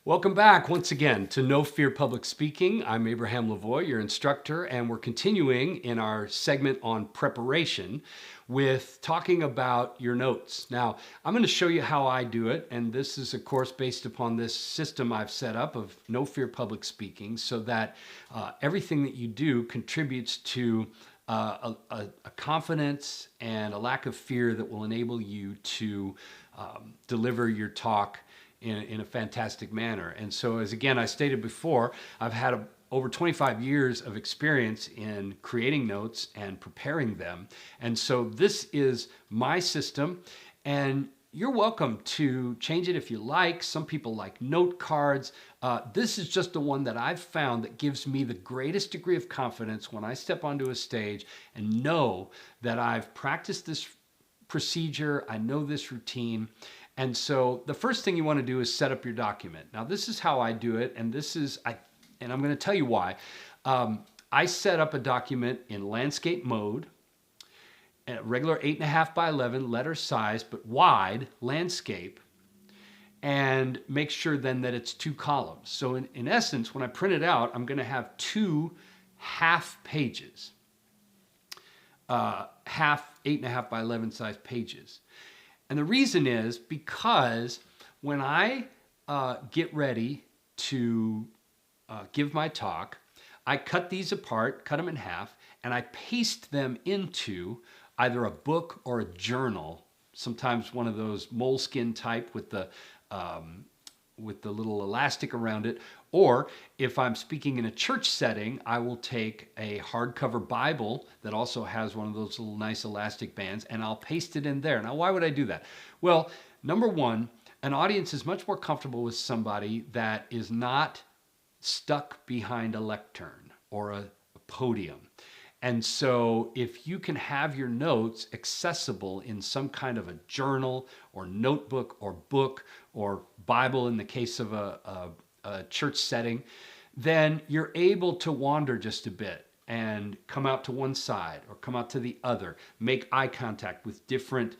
Welcome back once again to No Fear Public Speaking. I'm Abraham Lavoie, your instructor, and we're continuing in our segment on preparation with talking about your notes. Now, I'm going to show you how I do it, and this is, of course, based upon this system I've set up of No Fear Public Speaking so that everything that you do contributes to a confidence and a lack of fear that will enable you to deliver your talk in a fantastic manner. And so, as again, I stated before, I've had over 25 years of experience in creating notes and preparing them. And so this is my system, and you're welcome to change it if you like. Some people like note cards. This is just the one that I've found that gives me the greatest degree of confidence when I step onto a stage and know that I've practiced this procedure, I know this routine. And so the first thing you want to do is set up your document. Now, this is how I do it, and I'm going to tell you why. I set up a document in landscape mode, a regular 8.5 by 11 letter size, but wide landscape, and make sure then that it's 2 columns. So in essence, when I print it out, I'm going to have 2 half pages, half 8.5 by 11 size pages. And the reason is because when I get ready to give my talk, I cut these apart, cut them in half, and I paste them into either a book or a journal, sometimes one of those moleskin type with the little elastic around it. Or if I'm speaking in a church setting, I will take a hardcover Bible that also has one of those little nice elastic bands, and I'll paste it in there. Now, why would I do that? Well, number one, an audience is much more comfortable with somebody that is not stuck behind a lectern or a podium. And so if you can have your notes accessible in some kind of a journal or notebook or book or Bible in the case of a church setting, then you're able to wander just a bit and come out to one side or come out to the other, make eye contact with different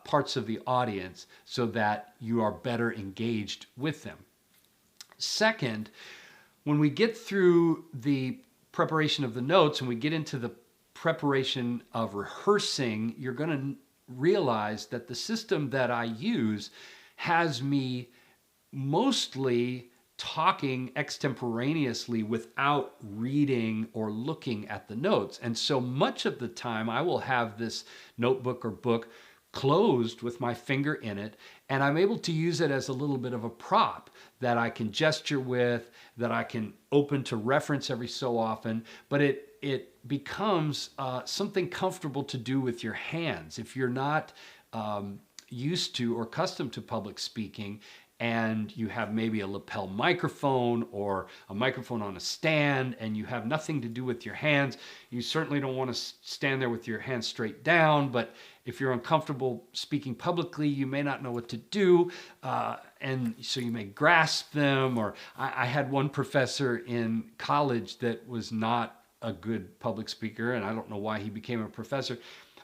parts of the audience so that you are better engaged with them. Second, when we get through the preparation of the notes and we get into the preparation of rehearsing, you're going to realize that the system that I use has me mostly talking extemporaneously without reading or looking at the notes. And so much of the time I will have this notebook or book closed with my finger in it, and I'm able to use it as a little bit of a prop that I can gesture with, that I can open to reference every so often, but it becomes something comfortable to do with your hands. If you're not used to or accustomed to public speaking, and you have maybe a lapel microphone or a microphone on a stand and you have nothing to do with your hands, you certainly don't want to stand there with your hands straight down. But if you're uncomfortable speaking publicly, you may not know what to do. And so you may grasp them. Or I had one professor in college that was not a good public speaker, and I don't know why he became a professor,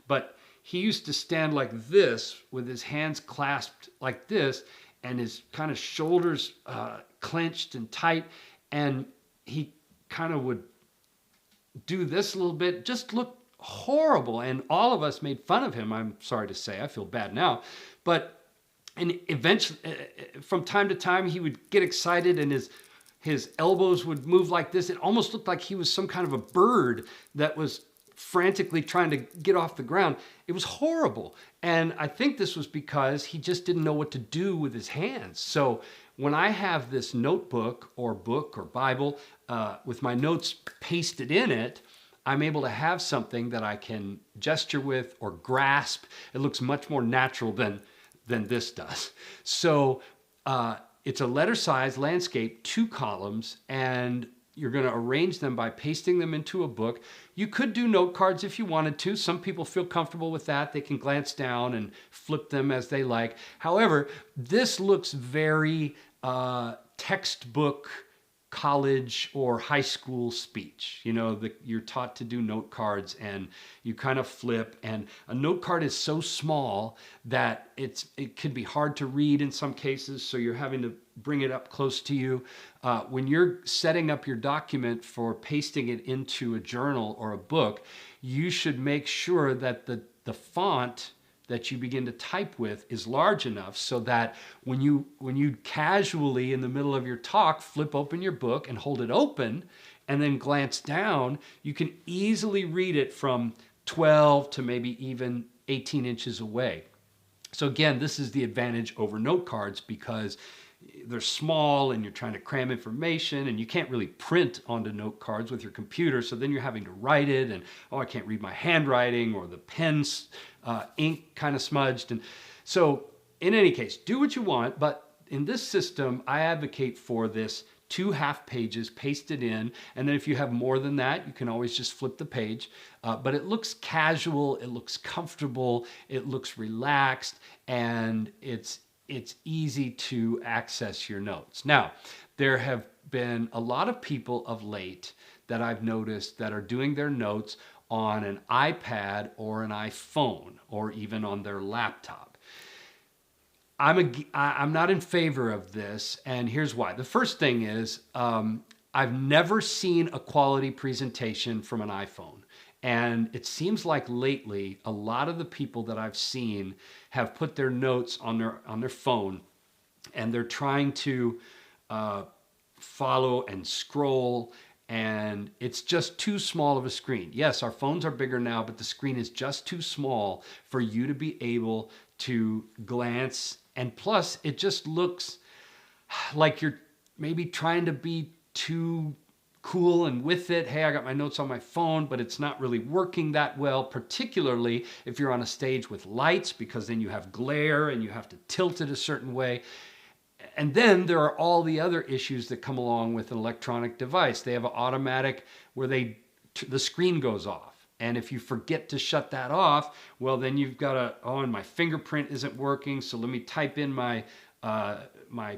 but he used to stand like this with his hands clasped like this, and his kind of shoulders clenched and tight, and he kind of would do this a little bit, just looked horrible, and all of us made fun of him. I'm sorry to say, I feel bad now, and eventually, from time to time, he would get excited, and his elbows would move like this. It almost looked like he was some kind of a bird that was frantically trying to get off the ground. It was horrible. And I think this was because he just didn't know what to do with his hands. So when I have this notebook or book or Bible with my notes pasted in it, I'm able to have something that I can gesture with or grasp. It looks much more natural than this does. So it's a letter size landscape, 2 columns, and you're going to arrange them by pasting them into a book. You could do note cards if you wanted to. Some people feel comfortable with that. They can glance down and flip them as they like. However, this looks very textbook college or high school speech. You know, you're taught to do note cards and you kind of flip, and a note card is so small that it can be hard to read in some cases. So you're having to bring it up close to you. When you're setting up your document for pasting it into a journal or a book, you should make sure that the font that you begin to type with is large enough so that when you casually in the middle of your talk flip open your book and hold it open and then glance down, you can easily read it from 12 to maybe even 18 inches away. So again, this is the advantage over note cards because they're small and you're trying to cram information and you can't really print onto note cards with your computer. So then you're having to write it and, oh, I can't read my handwriting or the pen's ink kind of smudged. And so in any case, do what you want. But in this system, I advocate for this 2 half pages pasted in. And then if you have more than that, you can always just flip the page. But it looks casual, it looks comfortable, it looks relaxed, and it's easy to access your notes. Now, there have been a lot of people of late that I've noticed that are doing their notes on an iPad or an iPhone or even on their laptop. I'm not in favor of this, and here's why. The first thing is I've never seen a quality presentation from an iPhone. And it seems like lately, a lot of the people that I've seen have put their notes on their phone, and they're trying to follow and scroll, and it's just too small of a screen. Yes, our phones are bigger now, but the screen is just too small for you to be able to glance. And plus, it just looks like you're maybe trying to be too cool and with it. Hey, I got my notes on my phone, but it's not really working that well, particularly if you're on a stage with lights, because then you have glare and you have to tilt it a certain way. And then there are all the other issues that come along with an electronic device. They have an automatic where the screen goes off. And if you forget to shut that off, well, then you've got and my fingerprint isn't working. So let me type in my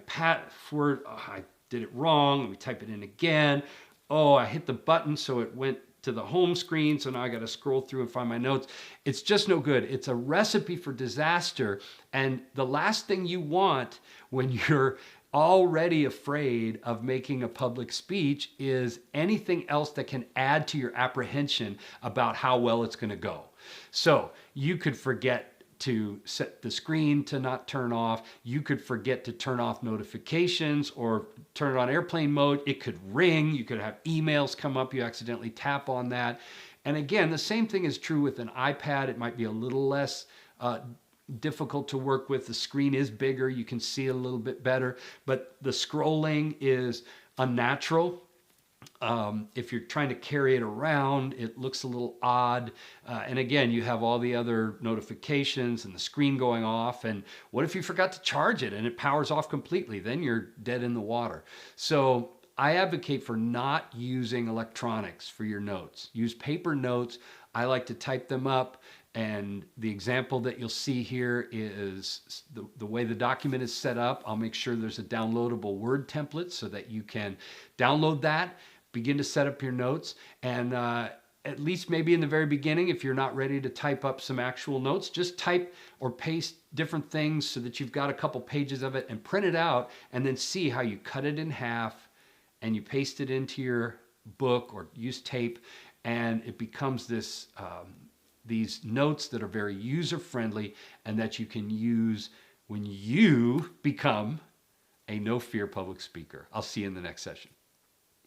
password. Oh, I did it wrong. Let me type it in again. Oh, I hit the button, so it went to the home screen. So now I got to scroll through and find my notes. It's just no good. It's a recipe for disaster. And the last thing you want when you're already afraid of making a public speech is anything else that can add to your apprehension about how well it's going to go. So you could forget to set the screen to not turn off. You could forget to turn off notifications or turn it on airplane mode. It could ring. You could have emails come up. You accidentally tap on that. And again, the same thing is true with an iPad. It might be a little less difficult to work with. The screen is bigger. You can see it a little bit better, but the scrolling is unnatural. If you're trying to carry it around, it looks a little odd. And again, you have all the other notifications and the screen going off. And what if you forgot to charge it and it powers off completely? Then you're dead in the water. So I advocate for not using electronics for your notes. Use paper notes. I like to type them up. And the example that you'll see here is the way the document is set up. I'll make sure there's a downloadable Word template so that you can download that, begin to set up your notes, and at least maybe in the very beginning, if you're not ready to type up some actual notes, just type or paste different things so that you've got a couple pages of it and print it out and then see how you cut it in half and you paste it into your book or use tape, and it becomes this these notes that are very user-friendly and that you can use when you become a no-fear public speaker. I'll see you in the next session.